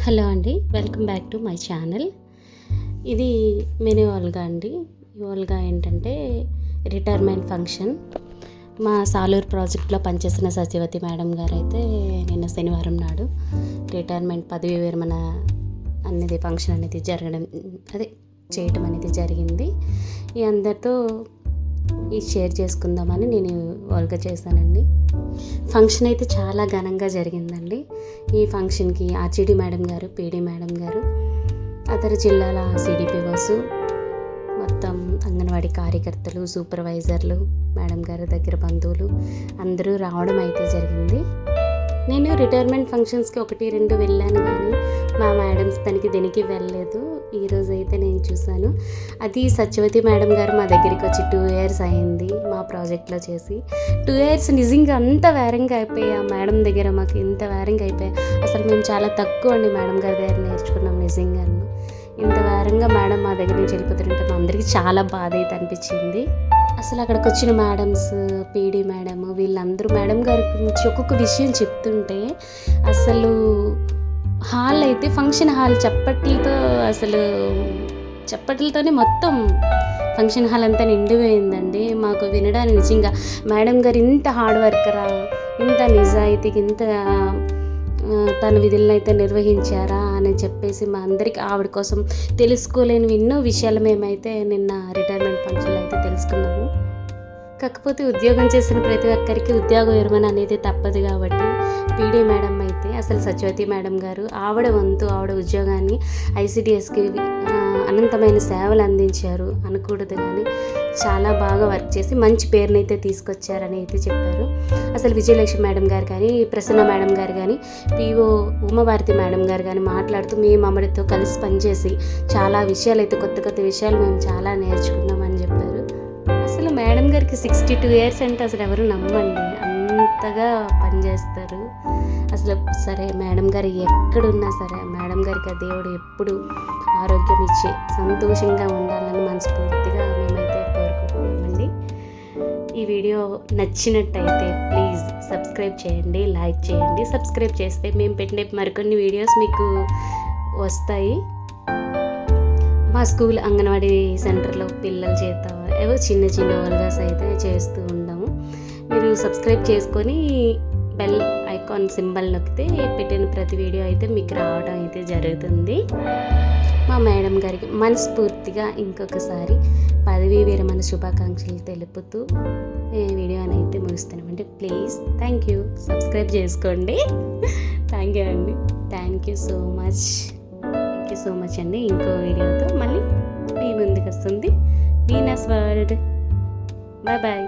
Hello అండి, welcome back to my channel. ఇది mini Olga అండి. ఈ ఓల్గా ఏంటంటే రిటైర్మెంట్ ఫంక్షన్. మా సాలూరు ప్రాజెక్ట్లో పనిచేసిన సత్యవతి మేడం గారు అయితే నిన్న శనివారం నాడు రిటైర్మెంట్ పదవీ విరమణ అనేది ఫంక్షన్ అనేది చేయటం అనేది జరిగింది. ఈ అందరితో షేర్ చేసుకుందామని నేను ఓల్గా చేశానండి. ఫంక్షన్ అయితే చాలా ఘనంగా జరిగిందండి. ఈ ఫంక్షన్కి ఆర్జీడీ మేడం గారు, పీడీ మేడం గారు, ఇతర జిల్లాల సిడిపిఓస్, మొత్తం అంగన్వాడీ కార్యకర్తలు, సూపర్వైజర్లు, మేడం గారి దగ్గర బంధువులు అందరూ రావడం అయితే జరిగింది. నేను రిటైర్మెంట్ ఫంక్షన్స్కి 1-2 వెళ్ళాను, కానీ మా మేడమ్స్ దేనికి వెళ్ళలేదు. ఈరోజు అయితే నేను చూశాను. అది సత్యవతి మేడం గారు మా దగ్గరికి వచ్చి 2 years అయింది మా ప్రాజెక్ట్లో చేసి. 2 years నిజంగా అంత వేరంగా అయిపోయి ఆ మేడం దగ్గర మాకు ఇంత వేరంగా అయిపోయాయి. అసలు మేము చాలా తక్కువ అండి మేడం గారి దగ్గర నేర్చుకున్నాం. నిజంగా ఇంత వేరంగా మేడం మా దగ్గర నుంచి వెళ్ళిపోతుంటే మా అందరికీ చాలా బాధ అయితే అనిపించింది. అసలు అక్కడికి వచ్చిన మేడమ్స్, పీడీ మేడం, వీళ్ళందరూ మేడం గారి గురించి ఒక్కొక్క విషయం చెప్తుంటే అసలు హాల్ అయితే ఫంక్షన్ హాల్ చప్పట్లతోనే మొత్తం ఫంక్షన్ హాల్ అంతా నిండిపోయిందండి. మాకు వినడానికి నిజంగా మేడం గారు ఇంత హార్డ్ వర్కరా, ఇంత నిజాయితీకి, ఇంత తన విధులను అయితే నిర్వహించారా అని చెప్పేసి మా అందరికీ ఆవిడ కోసం తెలుసుకోలేని ఎన్నో విషయాలు మేమైతే నిన్న రిటైర్మెంట్ ఫంక్షన్లో అయితే తెలుసుకున్నాము. కాకపోతే ఉద్యోగం చేసిన ప్రతి ఒక్కరికి ఉద్యోగ విరమణ అనేది తప్పదు కాబట్టి పీడీ మేడం అయితే అసలు సత్యవతి మేడం గారు ఆవిడ ఉద్యోగాన్ని ఐసిడిఎస్కి అనంతమైన సేవలు అందించారు అనకూడదు, కానీ చాలా బాగా వర్క్ చేసి మంచి పేరునైతే తీసుకొచ్చారని అయితే చెప్పారు. అసలు విజయలక్ష్మి మేడం గారు కానీ, ప్రసన్న మేడం గారు కానీ, పిఓ ఉమాభారతి మేడం గారు కానీ మాట్లాడుతూ మేము అమ్మడితో కలిసి పనిచేసి చాలా విషయాలు అయితే కొత్త విషయాలు మేము చాలా నేర్చుకున్నామని చెప్పారు. అసలు మేడం గారికి 62 years అంటే అసలు ఎవరు నమ్మండి, అంతగా పనిచేస్తారు. అసలు సరే మేడం గారు ఎక్కడున్నా సరే మేడం గారికి ఆ దేవుడు ఎప్పుడు ఆరోగ్యం ఇచ్చి సంతోషంగా ఉండాలని మనస్ఫూర్తిగా మేమైతే కోరుకుంటున్నామండి. ఈ వీడియో నచ్చినట్టయితే ప్లీజ్ సబ్స్క్రైబ్ చేయండి, లైక్ చేయండి. సబ్స్క్రైబ్ చేస్తే మేము పెట్టిన మరికొన్ని వీడియోస్ మీకు వస్తాయి. మా స్కూల్ అంగన్వాడీ సెంటర్లో పిల్లల చేత ఏవో చిన్న ఓల్గాస్ అయితే చేస్తూ ఉంటాము. మీరు సబ్స్క్రైబ్ చేసుకొని బెల్ ఐకాన్ సింబల్ నొక్కితే పెట్టిన ప్రతి వీడియో అయితే మీకు రావడం అయితే జరుగుతుంది. మా మేడం గారికి మనస్ఫూర్తిగా ఇంకొకసారి పదవీ విరమణ శుభాకాంక్షలు తెలుపుతూ వీడియోని అయితే ముగిస్తున్నామండి. ప్లీజ్ థ్యాంక్ యూ, సబ్స్క్రైబ్ చేసుకోండి. థ్యాంక్ యూ అండి, థ్యాంక్ యూ సో మచ్ అండి. ఇంకో వీడియోతో మళ్ళీ మీ ముందుకు వస్తుంది వీనస్ వరల్డ్. బాయ్.